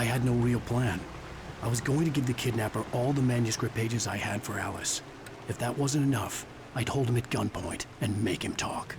I had no real plan. I was going to give the kidnapper all the manuscript pages I had for Alice. If that wasn't enough, I'd hold him at gunpoint and make him talk.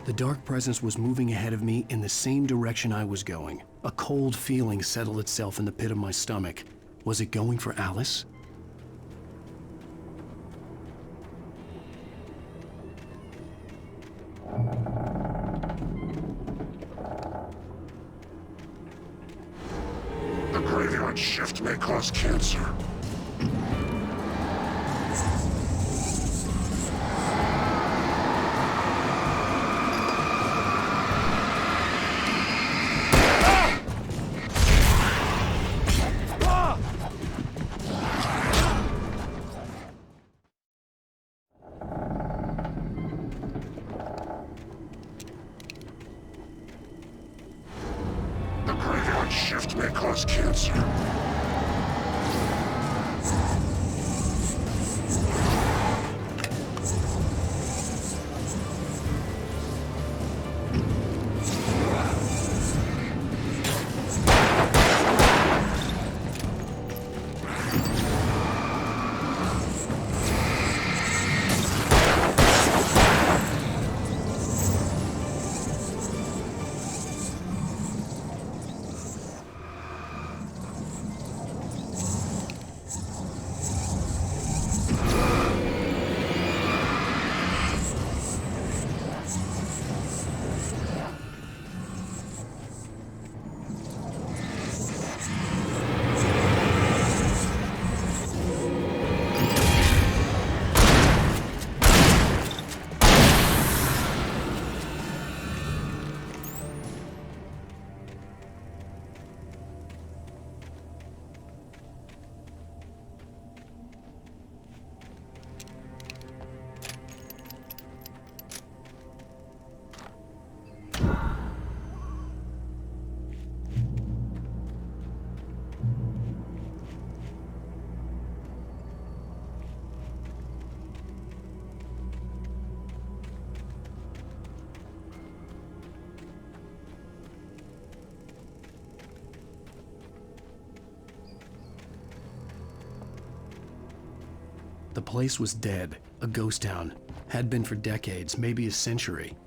The dark presence was moving ahead of me in the same direction I was going. A cold feeling settled itself in the pit of my stomach. Was it going for Alice? The graveyard shift may cause cancer. The graveyard shift may cause cancer. The place was dead, a ghost town. Had been for decades, maybe a century.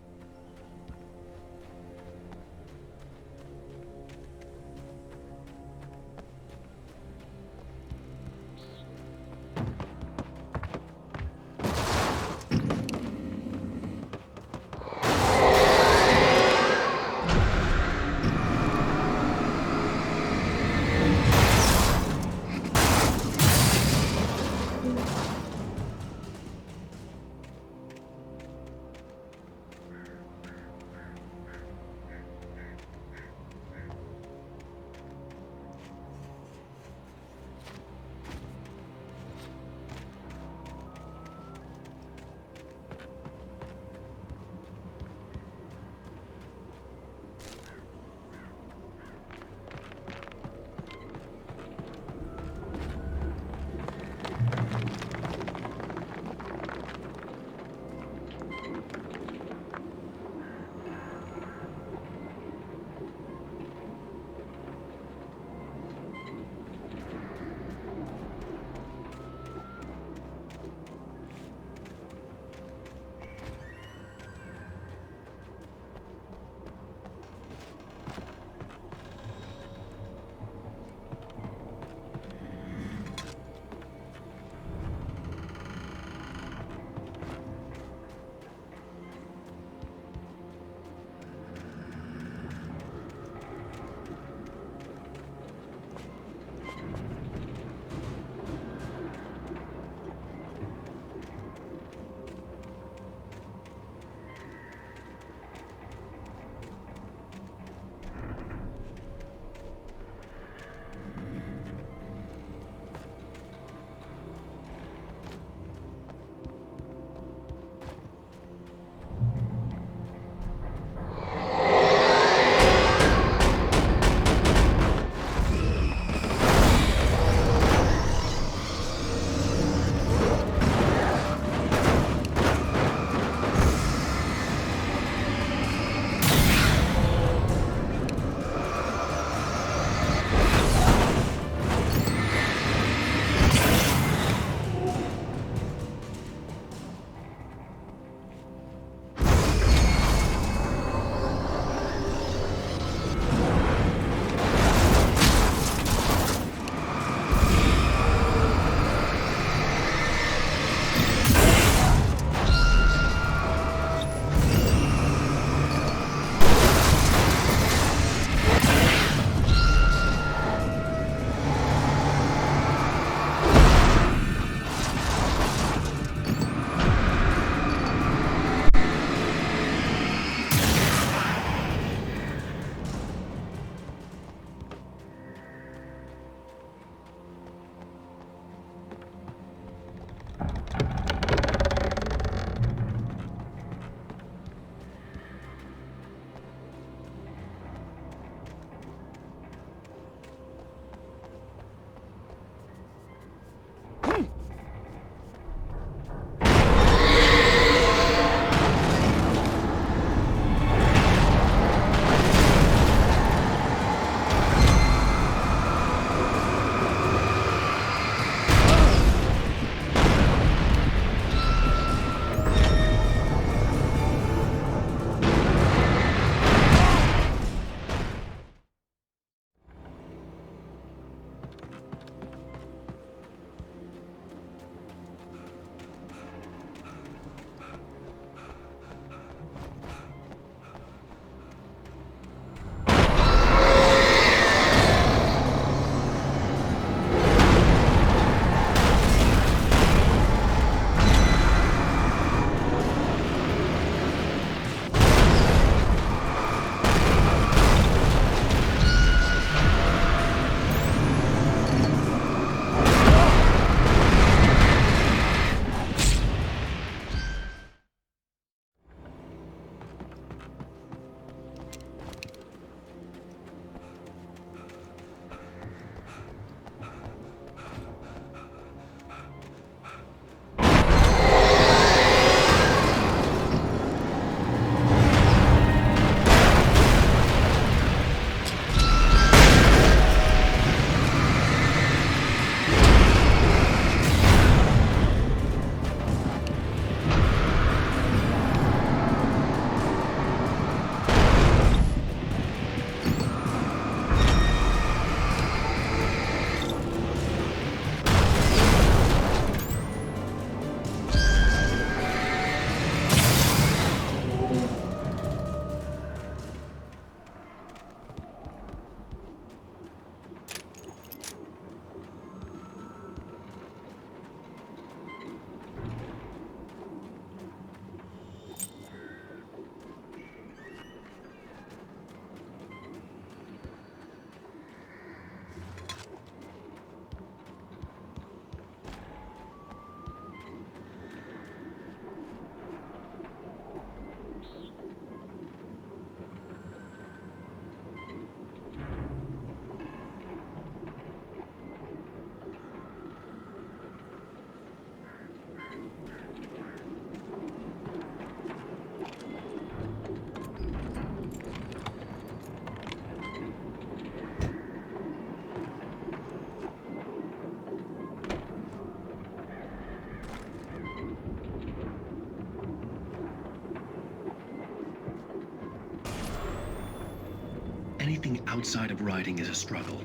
Anything outside of writing is a struggle.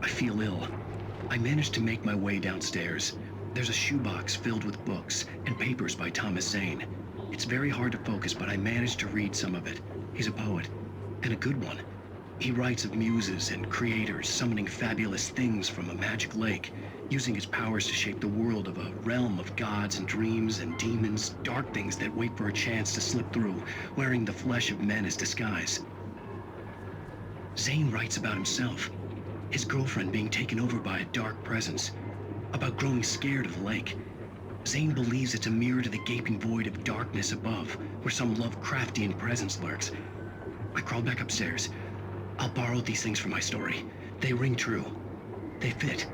I feel ill. I managed to make my way downstairs. There's a shoebox filled with books and papers by Thomas Zane. It's very hard to focus, but I managed to read some of it. He's a poet, and a good one. He writes of muses and creators summoning fabulous things from a magic lake, using his powers to shape the world of a realm of gods and dreams and demons, dark things that wait for a chance to slip through, wearing the flesh of men as disguise. Zane writes about himself, his girlfriend being taken over by a dark presence, about growing scared of the lake. Zane believes it's a mirror to the gaping void of darkness above, where some Lovecraftian presence lurks. I crawled back upstairs. I'll borrow these things for my story. They ring true. They fit.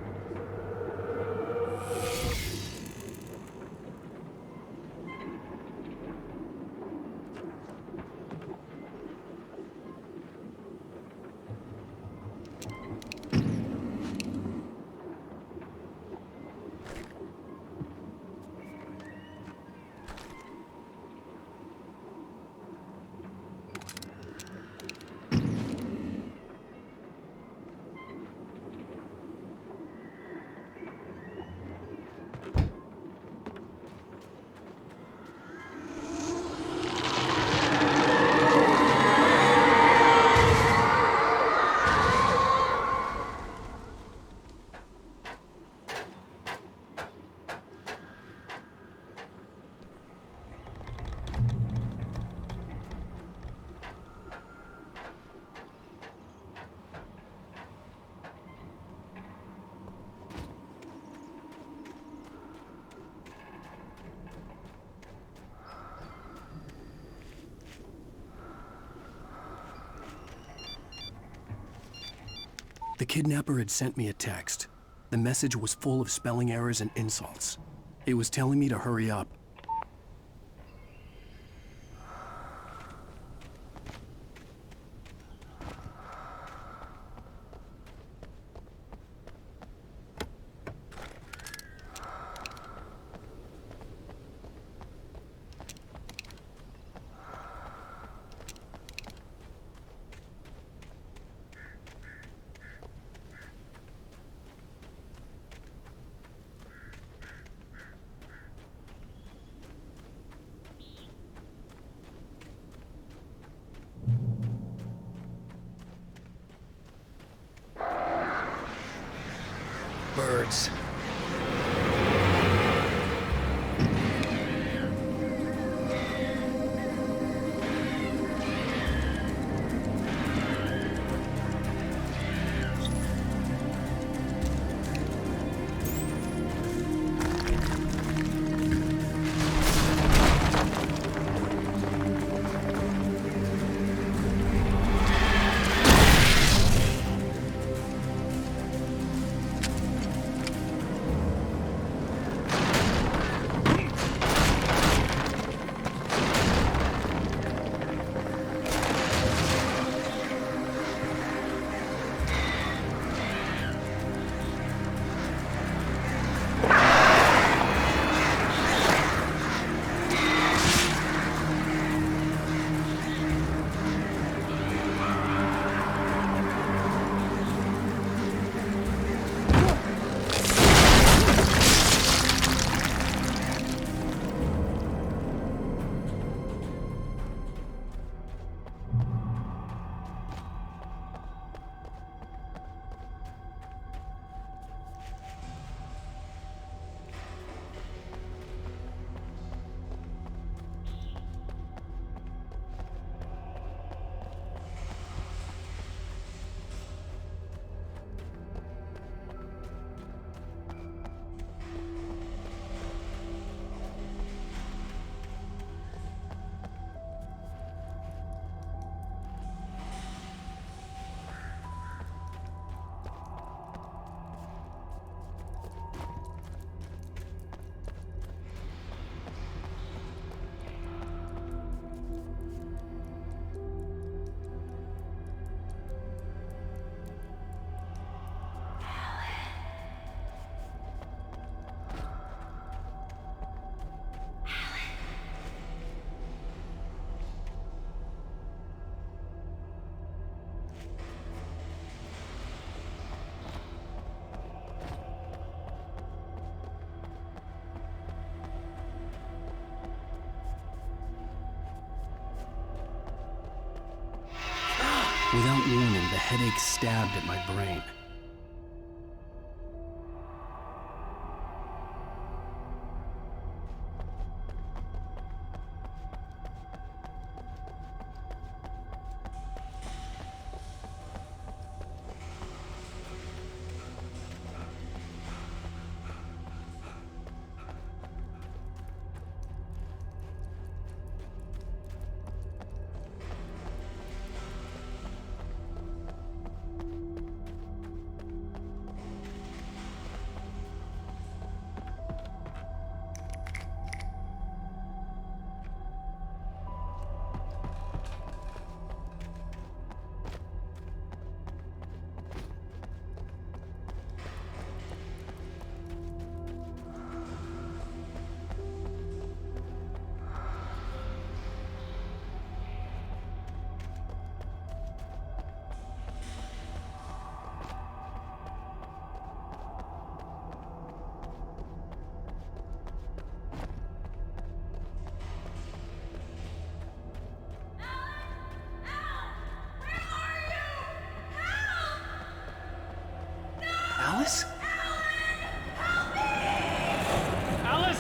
The kidnapper had sent me a text. The message was full of spelling errors and insults. It was telling me to hurry up. Birds. Without warning, the headache stabbed at my brain. Alice? Alice!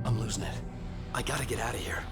I'm losing it. I gotta get out of here.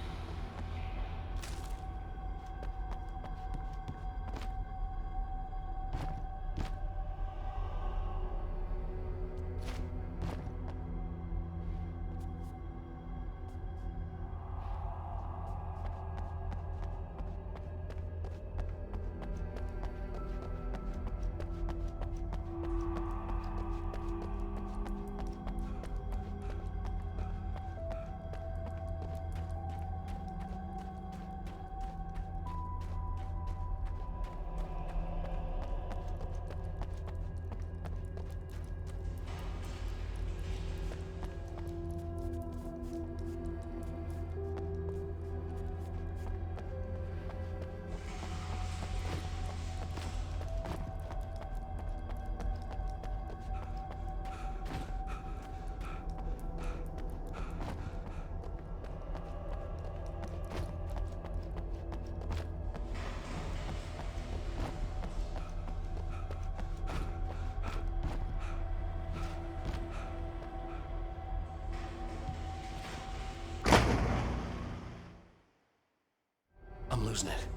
I'm losing it.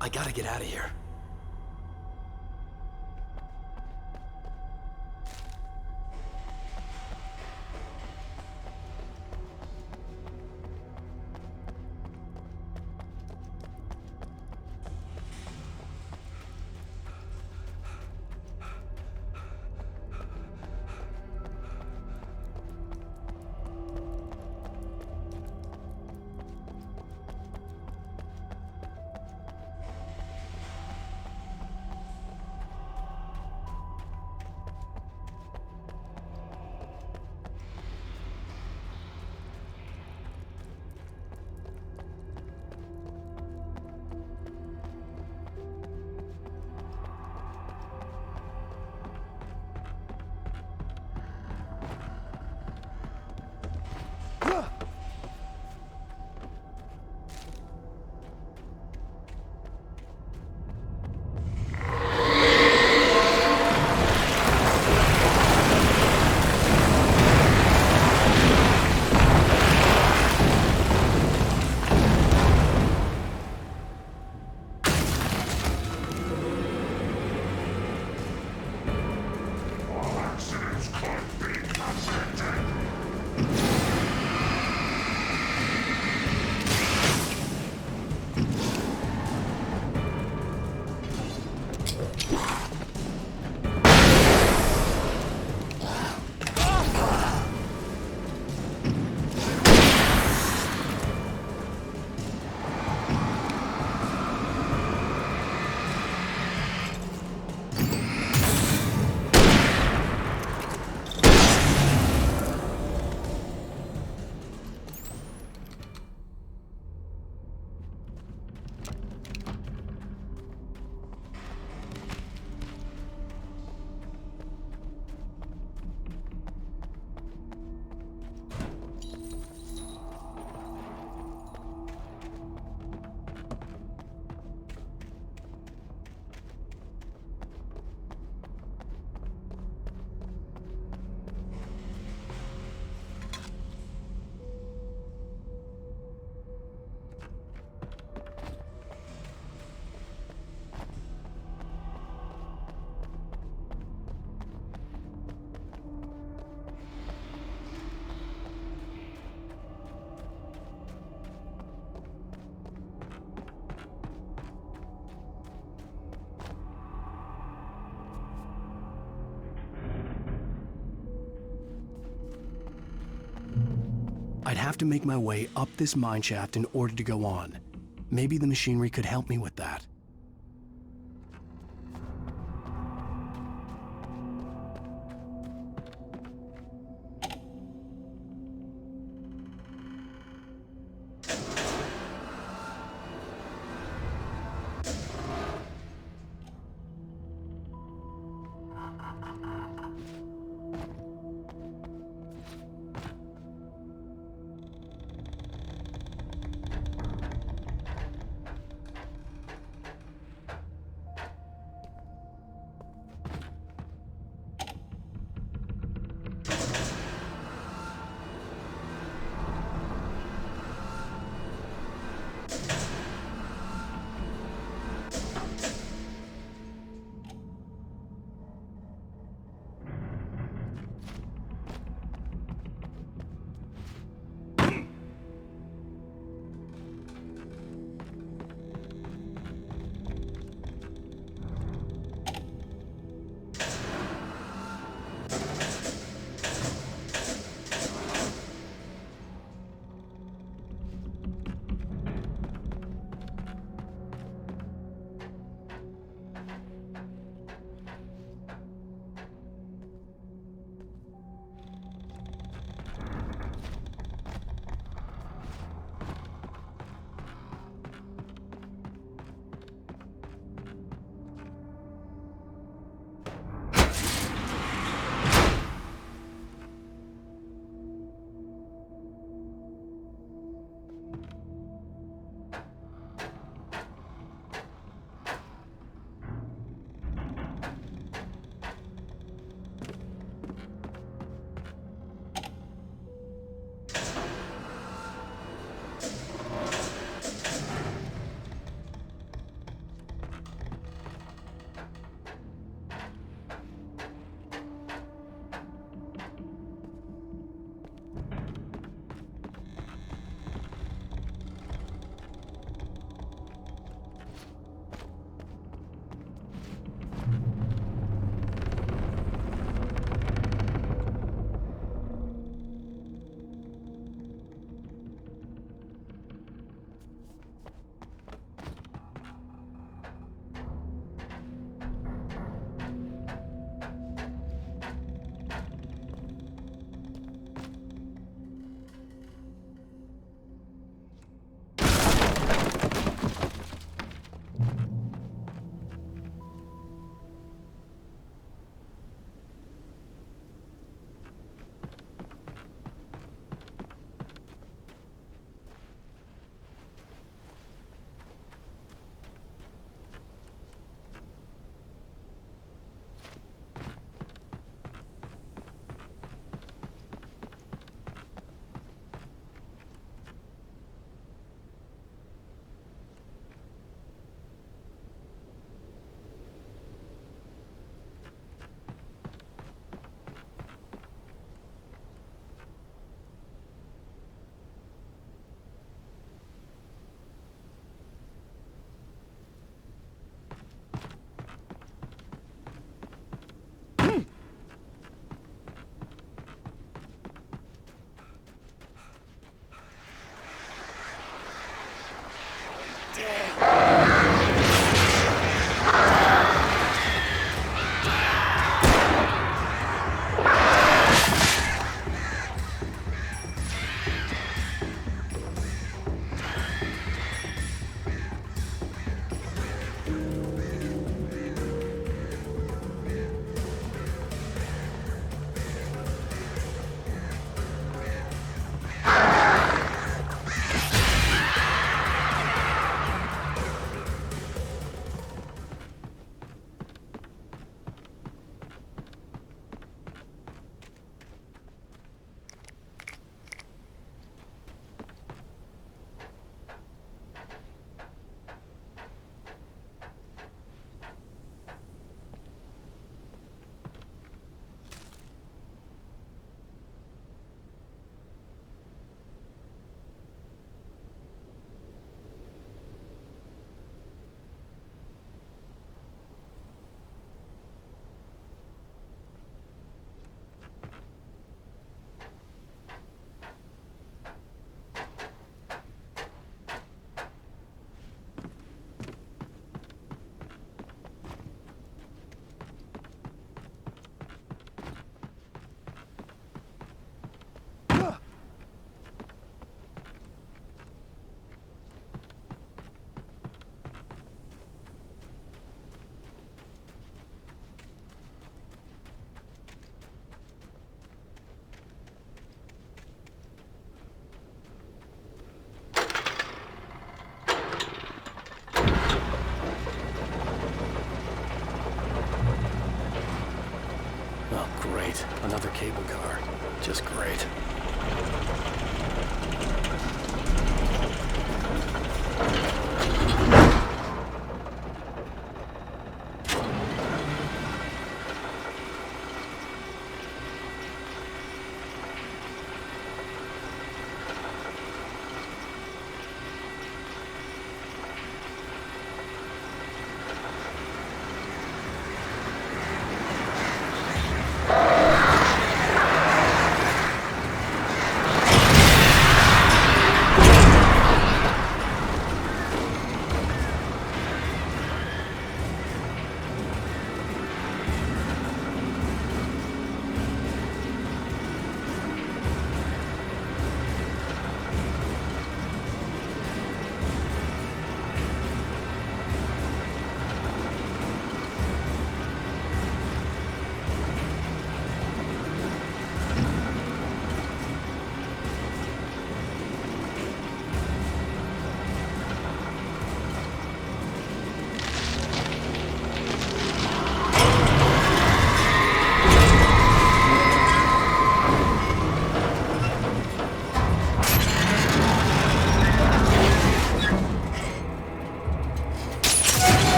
I gotta get out of here. I'd have to make my way up this mine shaft in order to go on. Maybe the machinery could help me with that. Oh, great. Another cable car. Just great.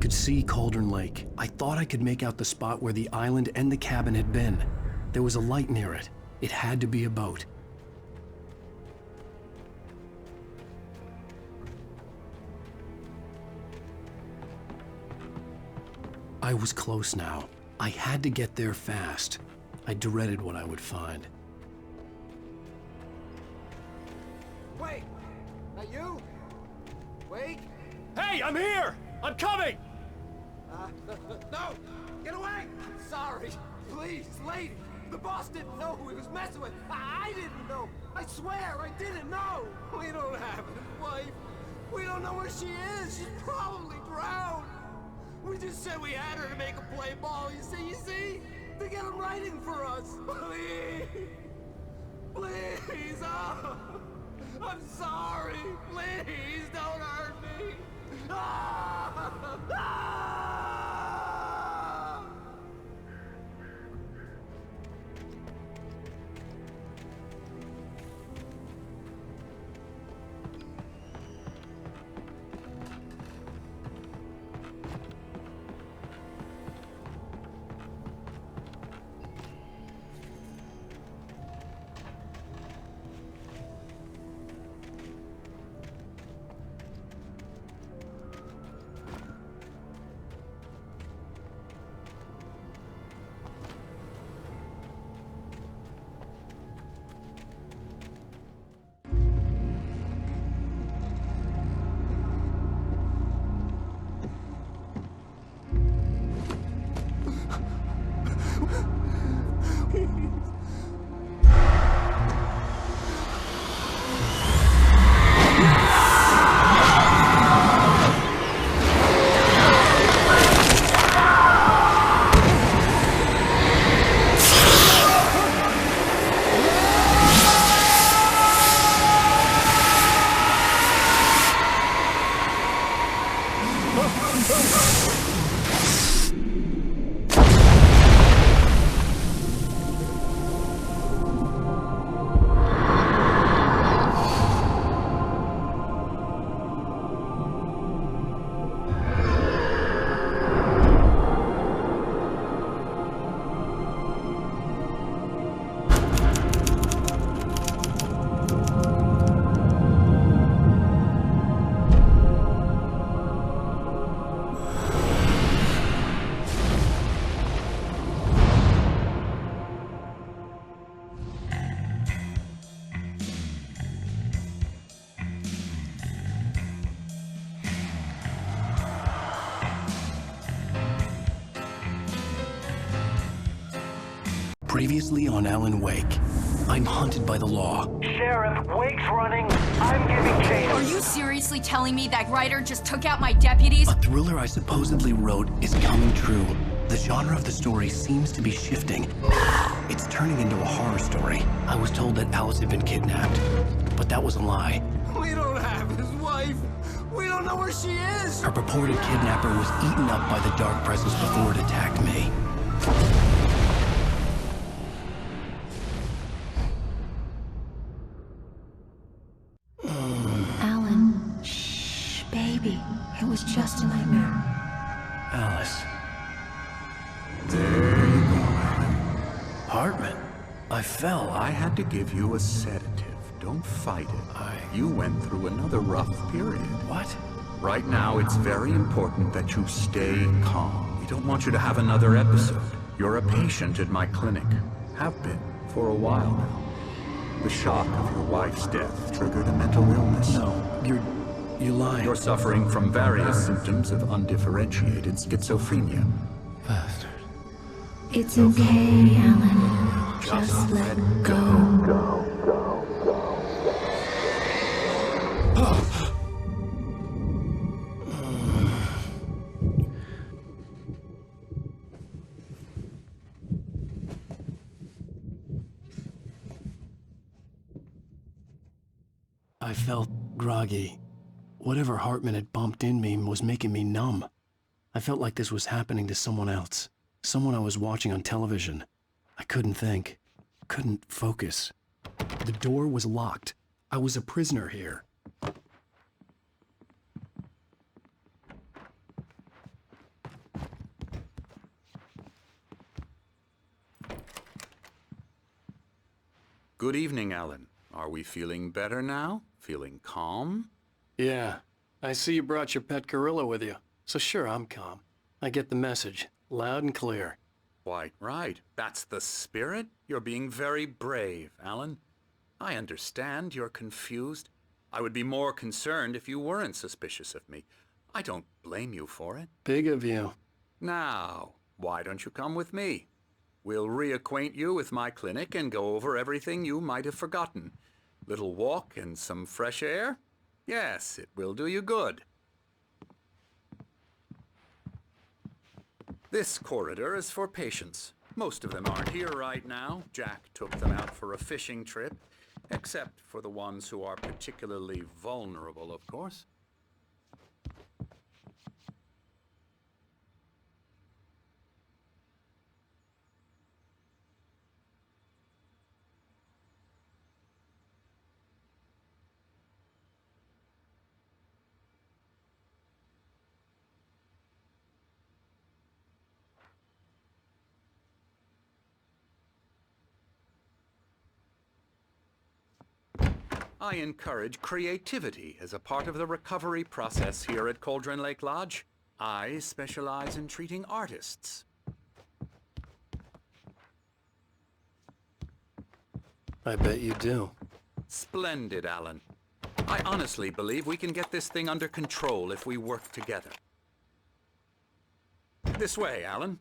could see Cauldron Lake. I thought I could make out the spot where the island and the cabin had been. There was a light near it. It had to be a boat. I was close now. I had to get there fast. I dreaded what I would find. Wait! That you? Wait! Hey, I'm here! I'm coming! No! Get away! Sorry! Please, lady! The boss didn't know who he was messing with! I didn't know! I swear, I didn't know! We don't have his wife! We don't know where she is! She's probably drowned! We just said we had her to make a play ball, you see? To get him writing for us! Please! Please! Oh! I'm sorry! Please don't hurt me! Ah! Ah! Previously on Alan Wake, I'm hunted by the law. Sheriff, Wake's running. I'm giving chase. Are you seriously telling me that Ryder just took out my deputies? A thriller I supposedly wrote is coming true. The genre of the story seems to be shifting. It's turning into a horror story. I was told that Alice had been kidnapped, but that was a lie. We don't have his wife! We don't know where she is! Her purported kidnapper was eaten up by the dark presence before it attacked me. Alan, shh, baby. It was just a nightmare. Alice. There you go, Alan. Hartman. I fell. I had to give you a sedative. Don't fight it. You went through another rough period. What? Right now, it's very important that you stay calm. We don't want you to have another episode. You're a patient at my clinic. Have been for a while now. The shock of your wife's death triggered a mental illness. No, you're lying. You're suffering from various symptoms of undifferentiated schizophrenia. Bastard. It's okay, Alan. Just let go. I felt groggy. Whatever Hartman had bumped in me was making me numb. I felt like this was happening to someone else. Someone I was watching on television. I couldn't think. Couldn't focus. The door was locked. I was a prisoner here. Good evening, Alan. Are we feeling better now? Feeling calm? Yeah. I see you brought your pet gorilla with you. So sure, I'm calm. I get the message. Loud and clear. Quite right. That's the spirit. You're being very brave, Alan. I understand you're confused. I would be more concerned if you weren't suspicious of me. I don't blame you for it. Big of you. Now, why don't you come with me? We'll reacquaint you with my clinic and go over everything you might have forgotten. Little walk and some fresh air? Yes, it will do you good. This corridor is for patients. Most of them aren't here right now. Jack took them out for a fishing trip, except for the ones who are particularly vulnerable, of course. I encourage creativity as a part of the recovery process here at Cauldron Lake Lodge. I specialize in treating artists. I bet you do. Splendid, Alan. I honestly believe we can get this thing under control if we work together. This way, Alan.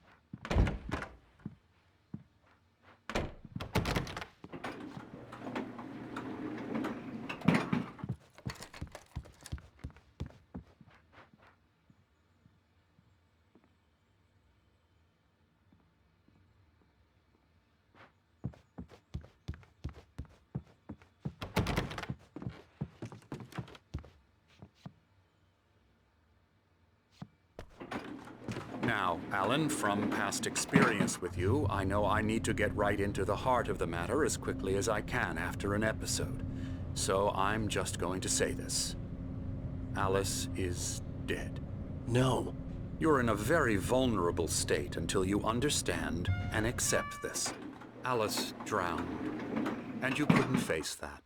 Now, Alan, from past experience with you, I know I need to get right into the heart of the matter as quickly as I can after an episode. So I'm just going to say this. Alice is dead. No. You're in a very vulnerable state until you understand and accept this. Alice drowned, and you couldn't face that.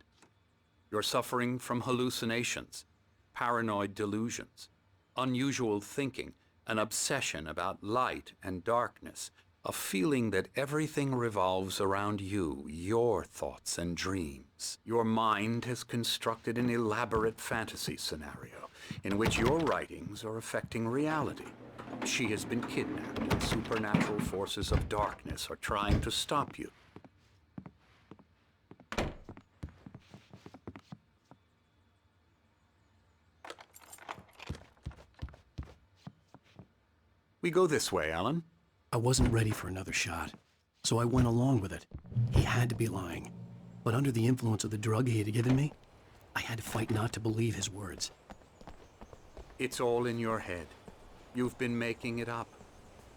You're suffering from hallucinations, paranoid delusions, unusual thinking, an obsession about light and darkness, a feeling that everything revolves around you, your thoughts and dreams. Your mind has constructed an elaborate fantasy scenario in which your writings are affecting reality. She has been kidnapped, and supernatural forces of darkness are trying to stop you. We go this way, Alan. I wasn't ready for another shot, so I went along with it. He had to be lying. But under the influence of the drug he had given me, I had to fight not to believe his words. It's all in your head. You've been making it up.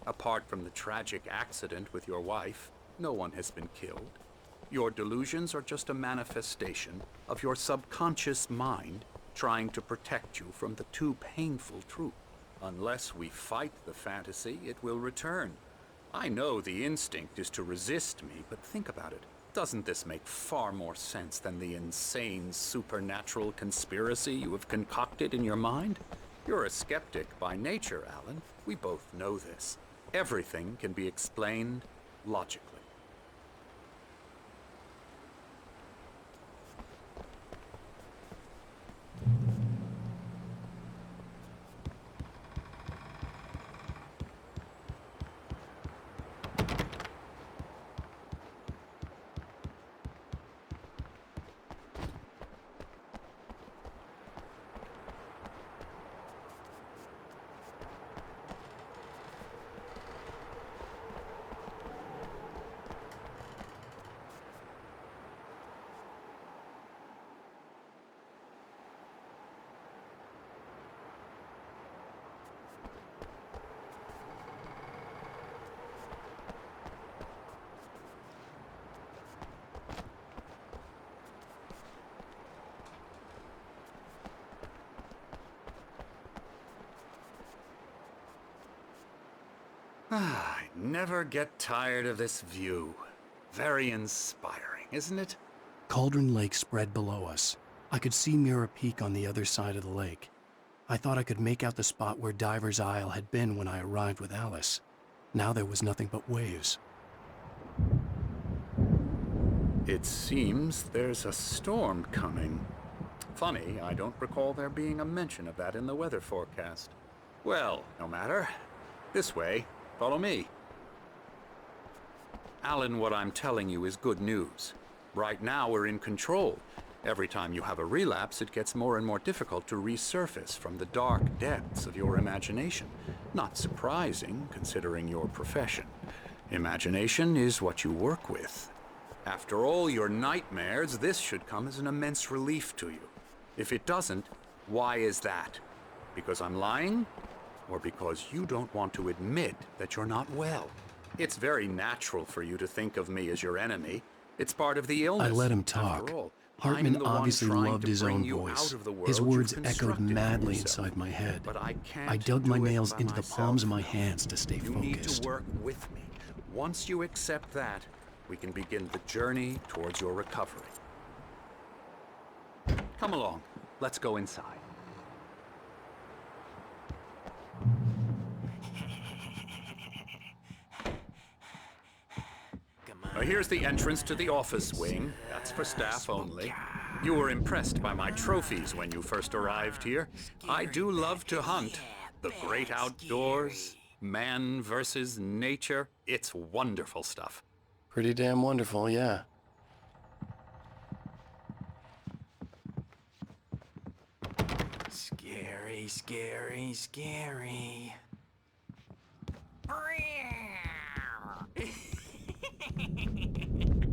Apart from the tragic accident with your wife, no one has been killed. Your delusions are just a manifestation of your subconscious mind trying to protect you from the too painful truth. Unless we fight the fantasy, it will return. I know the instinct is to resist me, but think about it. Doesn't this make far more sense than the insane supernatural conspiracy you have concocted in your mind? You're a skeptic by nature, Alan. We both know this. Everything can be explained logically. I never get tired of this view. Very inspiring, isn't it? Cauldron Lake spread below us. I could see Mirror Peak on the other side of the lake. I thought I could make out the spot where Diver's Isle had been when I arrived with Alice. Now there was nothing but waves. It seems there's a storm coming. Funny, I don't recall there being a mention of that in the weather forecast. Well, no matter. This way. Follow me. Alan, what I'm telling you is good news. Right now we're in control. Every time you have a relapse, it gets more and more difficult to resurface from the dark depths of your imagination. Not surprising, considering your profession. Imagination is what you work with. After all your nightmares, this should come as an immense relief to you. If it doesn't, why is that? Because I'm lying? Or because you don't want to admit that you're not well? It's very natural for you to think of me as your enemy. It's part of the illness. I let him talk. Hartman obviously loved his own voice. His words echoed madly inside my head. But I dug my nails into the palms of my hands to stay You need to focused. work with me. Once you accept that, we can begin the journey towards your recovery. Come along. Let's go inside. Here's the entrance to the office wing. That's for staff only. You were impressed by my trophies when you first arrived here. I do love to hunt. The great outdoors, man versus nature. It's wonderful stuff. Pretty damn wonderful, yeah. Scary, scary, scary.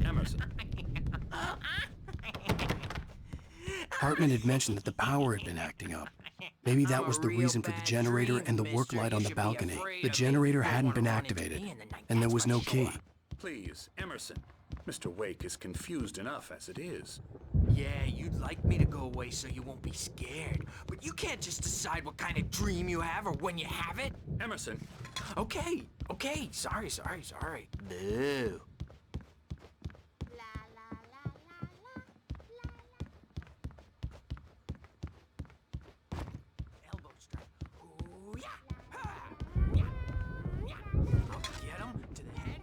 Emerson. Hartman had mentioned that the power had been acting up. Maybe that was the reason for the generator and the work light on the balcony. The generator hadn't been activated, and there was no key. Please, Emerson. Mr. Wake is confused enough as it is. Yeah, you'd like me to go away so you won't be scared. But you can't just decide what kind of dream you have or when you have it. Emerson. Okay, sorry. Boo. Elbow strike. Ooh, yeah. Ha. Yeah. Yeah. I'll get him to the head.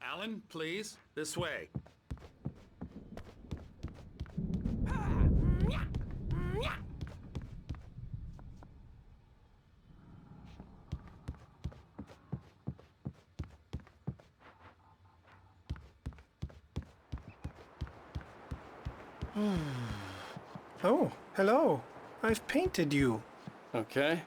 Alan, please. This way. Oh, hello. I've painted you. Okay.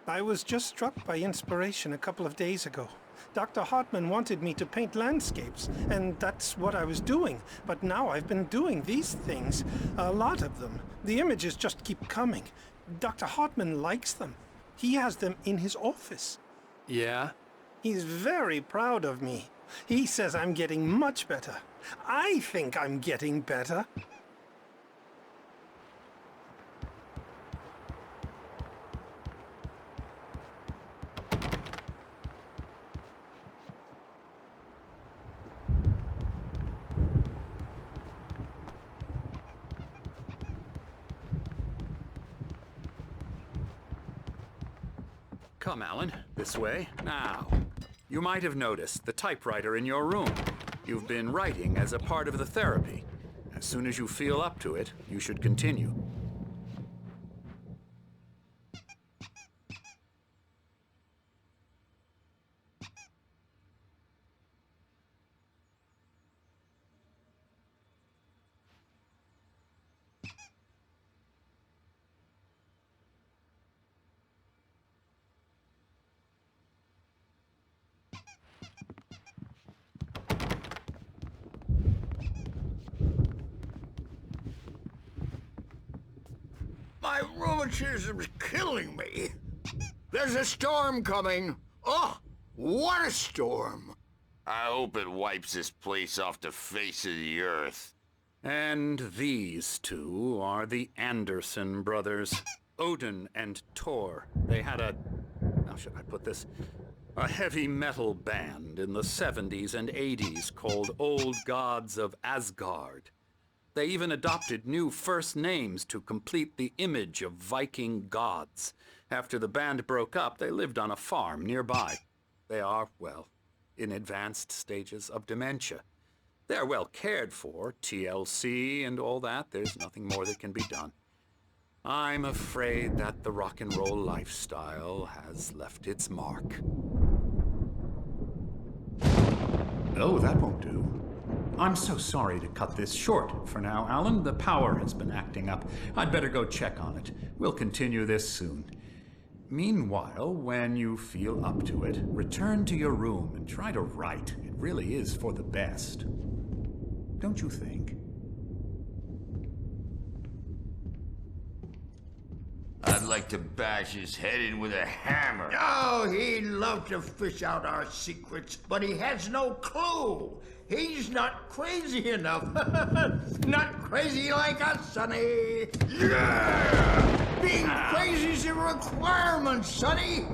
I was just struck by inspiration a couple of days ago. Dr. Hartman wanted me to paint landscapes, and that's what I was doing. But now I've been doing these things, a lot of them. The images just keep coming. Dr. Hartman likes them. He has them in his office. Yeah? He's very proud of me. He says I'm getting much better. I think I'm getting better. Come, Alan. This way. Now, you might have noticed the typewriter in your room. You've been writing as a part of the therapy. As soon as you feel up to it, you should continue. My rheumatism's killing me. There's a storm coming. Oh, what a storm. I hope it wipes this place off the face of the earth. And these two are the Anderson brothers. Odin and Tor. They had a how should I put this? A heavy metal band in the 70s and 80s called Old Gods of Asgard. They even adopted new first names to complete the image of Viking gods. After the band broke up, they lived on a farm nearby. They are, well, in advanced stages of dementia. They're well cared for, TLC and all that. There's nothing more that can be done. I'm afraid that the rock and roll lifestyle has left its mark. Oh, that won't do. I'm so sorry to cut this short for now, Alan. The power has been acting up. I'd better go check on it. We'll continue this soon. Meanwhile, when you feel up to it, return to your room and try to write. It really is for the best. Don't you think? I'd like to bash his head in with a hammer. Oh, he'd love to fish out our secrets, but he has no clue. He's not crazy enough. Not crazy like us, Sonny. Yeah! Being crazy's a requirement, Sonny.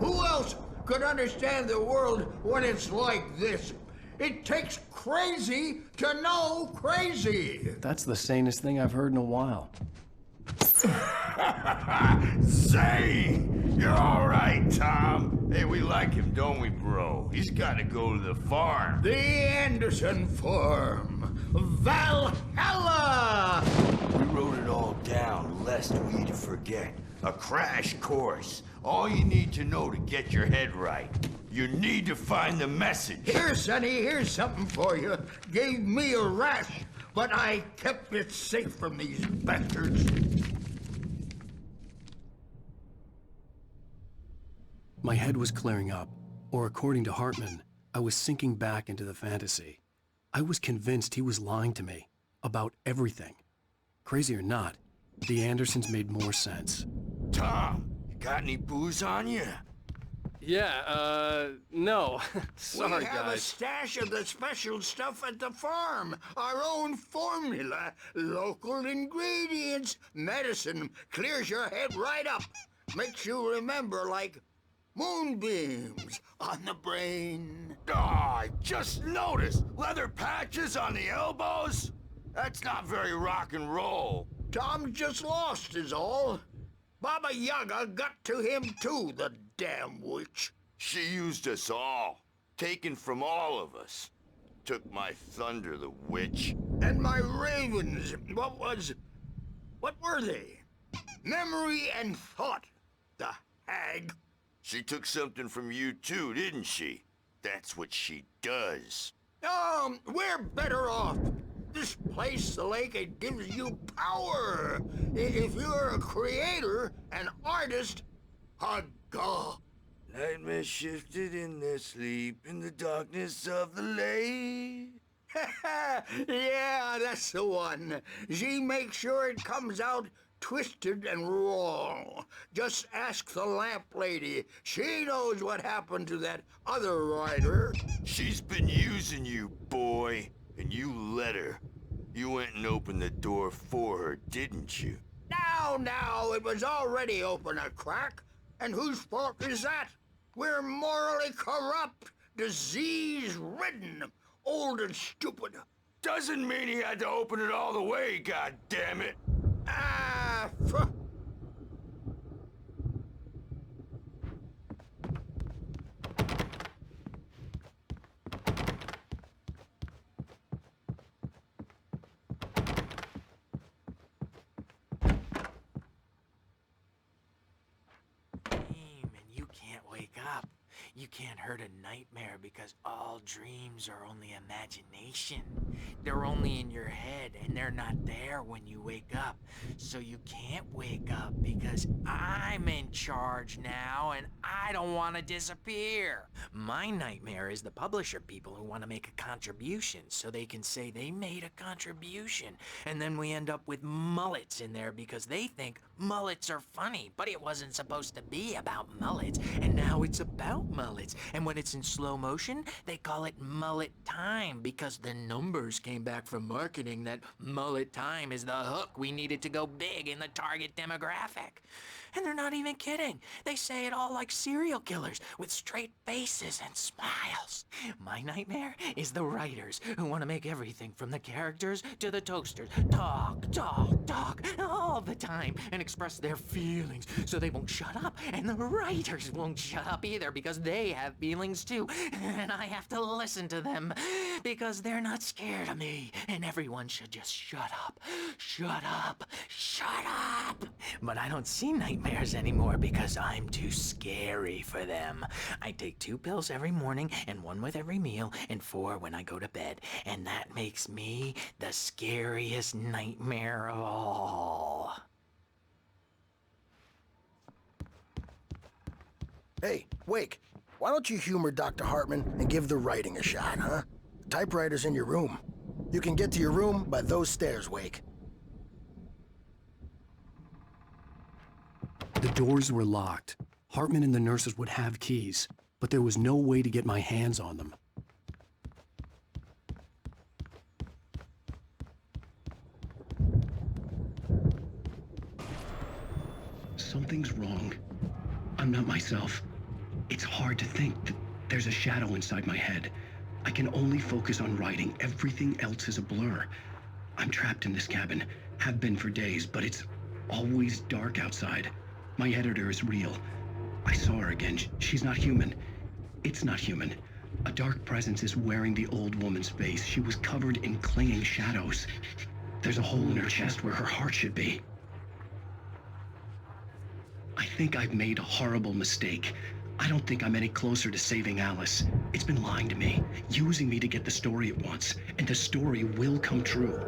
Who else could understand the world when it's like this? It takes crazy to know crazy. That's the sanest thing I've heard in a while. Zane! You're all right, Tom. Hey, we like him, don't we, bro? He's got to go to the farm. The Anderson farm. Valhalla! We wrote it all down, lest we'd forget. A crash course. All you need to know to get your head right. You need to find the message. Here, Sonny, here's something for you. Gave me a rash, but I kept it safe from these bastards. My head was clearing up, or according to Hartman, I was sinking back into the fantasy. I was convinced he was lying to me about everything. Crazy or not, the Andersons made more sense. Tom, you got any booze on you? Yeah, no. Sorry, we have guys. a stash of the special stuff at the farm. Our own formula. Local ingredients. Medicine clears your head right up. Makes you remember like moonbeams on the brain. Oh, I just noticed. Leather patches on the elbows? That's not very rock and roll. Tom just lost is all. Baba Yaga got to him too, the damn witch. She used us all. Taken from all of us. Took my thunder, the witch. And my ravens. What were they? Memory and thought, the hag. She took something from you too, didn't she? That's what she does. We're better off. This place, the lake, it gives you power. If you're a creator, an artist, God. Nightmares shifted in their sleep in the darkness of the lake. Yeah, that's the one. She makes sure it comes out twisted and wrong. Just ask the lamp lady. She knows what happened to that other writer. She's been using you, boy. And you let her. You went and opened the door for her, didn't you? Now, it was already open a crack. And whose fault is that? We're morally corrupt, disease-ridden, old and stupid. Doesn't mean he had to open it all the way, goddammit. Up. You can't hurt a nightmare because all dreams are only imagination. They're only in your head and they're not there when you wake up. So you can't wake up because I'm in charge now and I don't want to disappear. My nightmare is the publisher people who want to make a contribution so they can say they made a contribution. And then we end up with mullets in there because they think mullets are funny, but it wasn't supposed to be about mullets. And now it's about mullets. And when it's in slow motion, they call it mullet time because the number rumors came back from marketing that mullet time is the hook we needed to go big in the target demographic. And they're not even kidding. They say it all like serial killers with straight faces and smiles. My nightmare is the writers who want to make everything from the characters to the toasters talk all the time and express their feelings so they won't shut up. And the writers won't shut up either because they have feelings too. And I have to listen to them because they're not scared of me. And everyone should just shut up. Shut up. Shut up. But I don't see nightmares anymore because I'm too scary for them. I take 2 pills every morning and 1 with every meal and 4 when I go to bed. And that makes me the scariest nightmare of all. Hey, Wake, why don't you humor Dr. Hartman and give the writing a shot, huh? The typewriter's in your room. You can get to your room by those stairs, Wake. The doors were locked. Hartman and the nurses would have keys, but there was no way to get my hands on them. Something's wrong. I'm not myself. It's hard to think that there's a shadow inside my head. I can only focus on writing. Everything else is a blur. I'm trapped in this cabin, have been for days, but it's always dark outside. My editor is real. I saw her again. She's not human. It's not human. A dark presence is wearing the old woman's face. She was covered in clinging shadows. There's a hole in her chest where her heart should be. I think I've made a horrible mistake. I don't think I'm any closer to saving Alice. It's been lying to me, using me to get the story it wants, and the story will come true.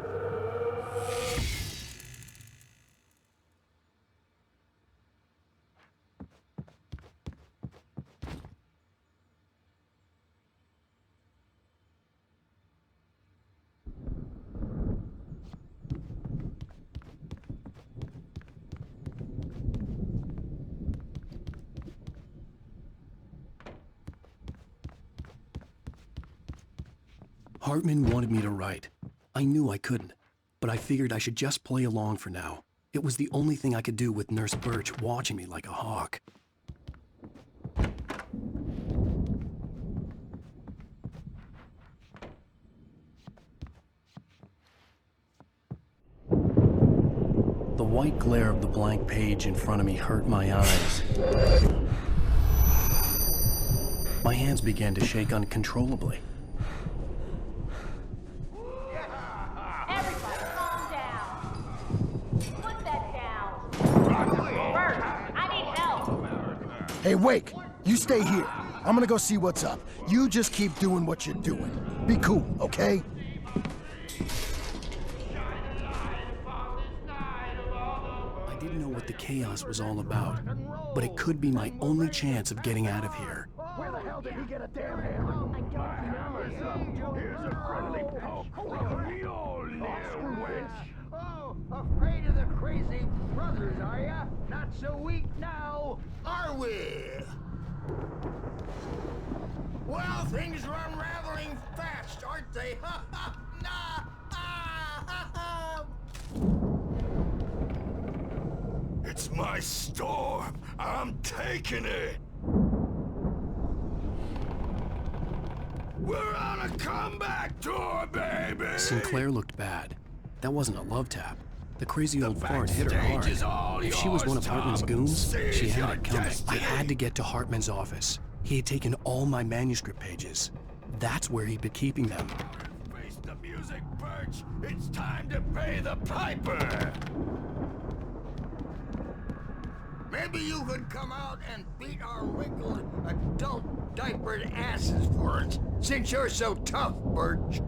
Hartman wanted me to write. I knew I couldn't, but I figured I should just play along for now. It was the only thing I could do with Nurse Birch watching me like a hawk. The white glare of the blank page in front of me hurt my eyes. My hands began to shake uncontrollably. Hey, Wake, you stay here. I'm gonna go see what's up. You just keep doing what you're doing. Be cool, okay? I didn't know what the chaos was all about, but it could be my only chance of getting out of here. Where the hell did he get a damn hammer? I don't know. Here's a friendly poke from the old witch. Oh, afraid of the crazy brothers, are ya? Not so weak now, are we? Well, things are unraveling fast, aren't they? Ha ha! Nah! Ah, ha, ha. It's my storm. I'm taking it. We're on a comeback tour, baby! Sinclair looked bad. That wasn't a love tap. The crazy old fart hit her hard. If she was one of Hartman's goons, she had it coming. I had to get to Hartman's office. He had taken all my manuscript pages. That's where he'd been keeping them. Face the music, Birch. It's time to pay the piper. Maybe you could come out and beat our wrinkled, adult diapered asses for us, since you're so tough, Birch.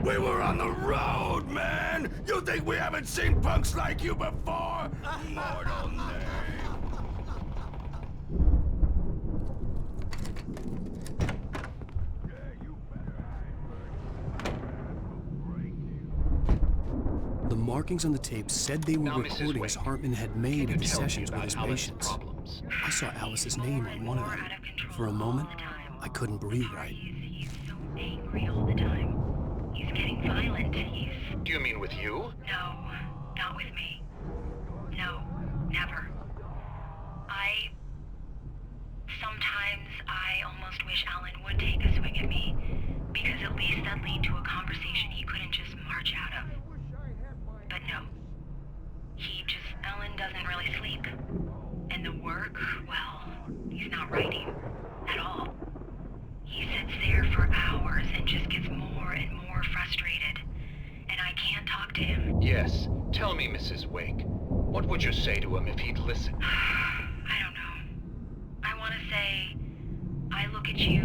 We were on the road, man! You think we haven't seen punks like you before? Mortal name! The markings on the tape said they were Now, recordings Hartman had made of his sessions with his patients. I saw Alice's name on one of them. For a moment, I couldn't breathe right. angry all the time. He's getting violent. Do you mean with you? No, not with me. No, never. Sometimes I almost wish Alan would take a swing at me, because at least that'd lead to a conversation he couldn't just march out of. But no. Alan doesn't really sleep. And the work, well, he's not writing at all. He sits there for hours and just gets more and more frustrated. And I can't talk to him. Yes. Tell me, Mrs. Wake. What would you say to him if he'd listen? I don't know. I want to say, I look at you,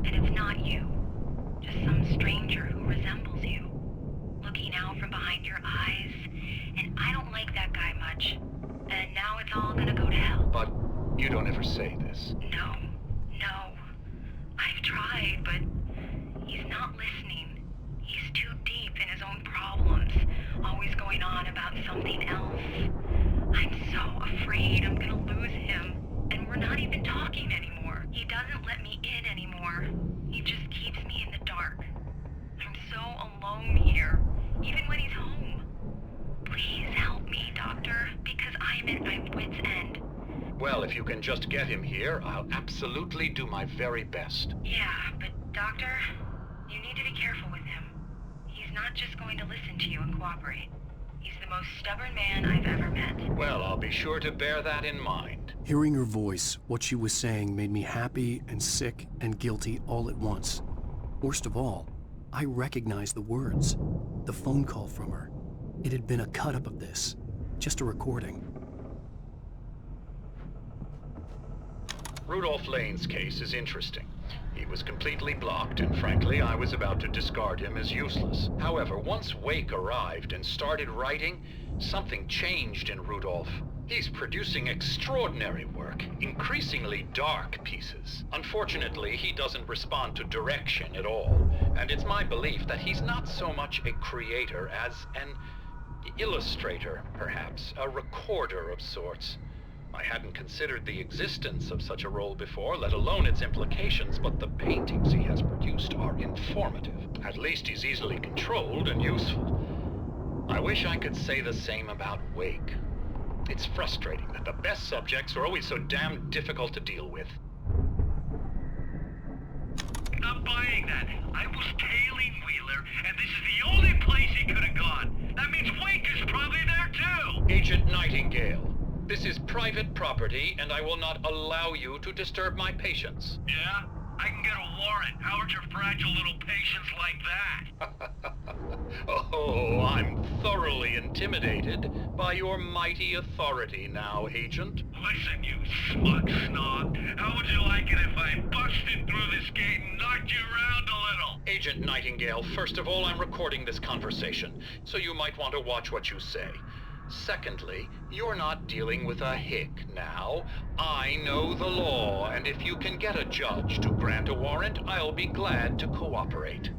and it's not you. Just some stranger who resembles you. Looking out from behind your eyes. And I don't like that guy much. And now it's all gonna go to hell. But you don't ever say this. No. I've tried, but he's not listening. He's too deep in his own problems, always going on about something else. I'm so afraid I'm gonna lose him, and we're not even talking anymore. He doesn't let me in anymore. He just keeps me in the dark. I'm so alone here, even when he's home. Please help me, Doctor, because I'm at my wit's end. Well, if you can just get him here, I'll absolutely do my very best. Yeah, but Doctor, you need to be careful with him. He's not just going to listen to you and cooperate. He's the most stubborn man I've ever met. Well, I'll be sure to bear that in mind. Hearing her voice, what she was saying made me happy and sick and guilty all at once. Worst of all, I recognized the words. The phone call from her. It had been a cut-up of this. Just a recording. Rudolph Lane's case is interesting. He was completely blocked, and frankly, I was about to discard him as useless. However, once Wake arrived and started writing, something changed in Rudolph. He's producing extraordinary work, increasingly dark pieces. Unfortunately, he doesn't respond to direction at all, and it's my belief that he's not so much a creator as an illustrator, perhaps, a recorder of sorts. I hadn't considered the existence of such a role before, let alone its implications, but the paintings he has produced are informative. At least he's easily controlled and useful. I wish I could say the same about Wake. It's frustrating that the best subjects are always so damn difficult to deal with. Not buying that. I was tailing Wheeler, and this is the only place he could have gone. That means Wake is probably there too! Agent Nightingale. This is private property, and I will not allow you to disturb my patients. Yeah? I can get a warrant. How are your fragile little patients like that? Oh, I'm thoroughly intimidated by your mighty authority now, Agent. Listen, you smug snob. How would you like it if I busted through this gate and knocked you around a little? Agent Nightingale, first of all, I'm recording this conversation, so you might want to watch what you say. Secondly, you're not dealing with a hick now. I know the law, and if you can get a judge to grant a warrant, I'll be glad to cooperate.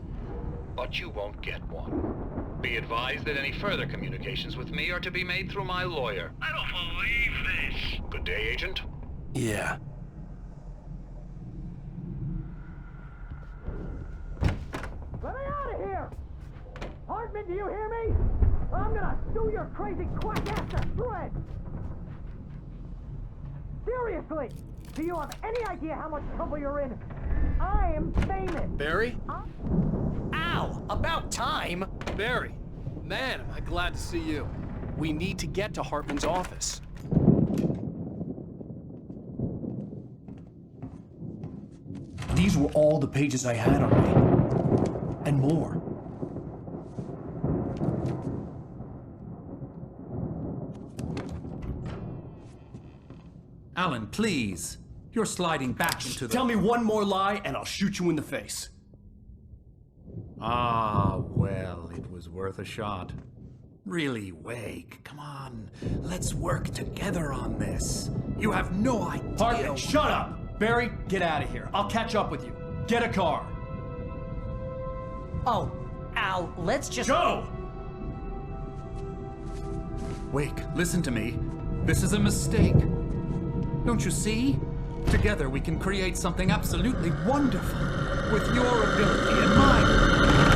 But you won't get one. Be advised that any further communications with me are to be made through my lawyer. I don't believe this. Good day, Agent. Yeah. Let me out of here! Hartman, do you hear me? I'm gonna sue your crazy quack ass to shreds! Seriously! Do you have any idea how much trouble you're in? I'm famous! Barry? Ow! About time! Barry! Man, am I glad to see you. We need to get to Hartman's office. These were all the pages I had on me. And more. Alan, please. You're sliding back into the... Tell me one more lie and I'll shoot you in the face. Ah, well, it was worth a shot. Really, Wake, come on. Let's work together on this. You have no idea... Hartman, shut up! Barry, get out of here. I'll catch up with you. Get a car. Oh, Al, let's just... Go! Wake, listen to me. This is a mistake. Don't you see? Together we can create something absolutely wonderful. With your ability and mine.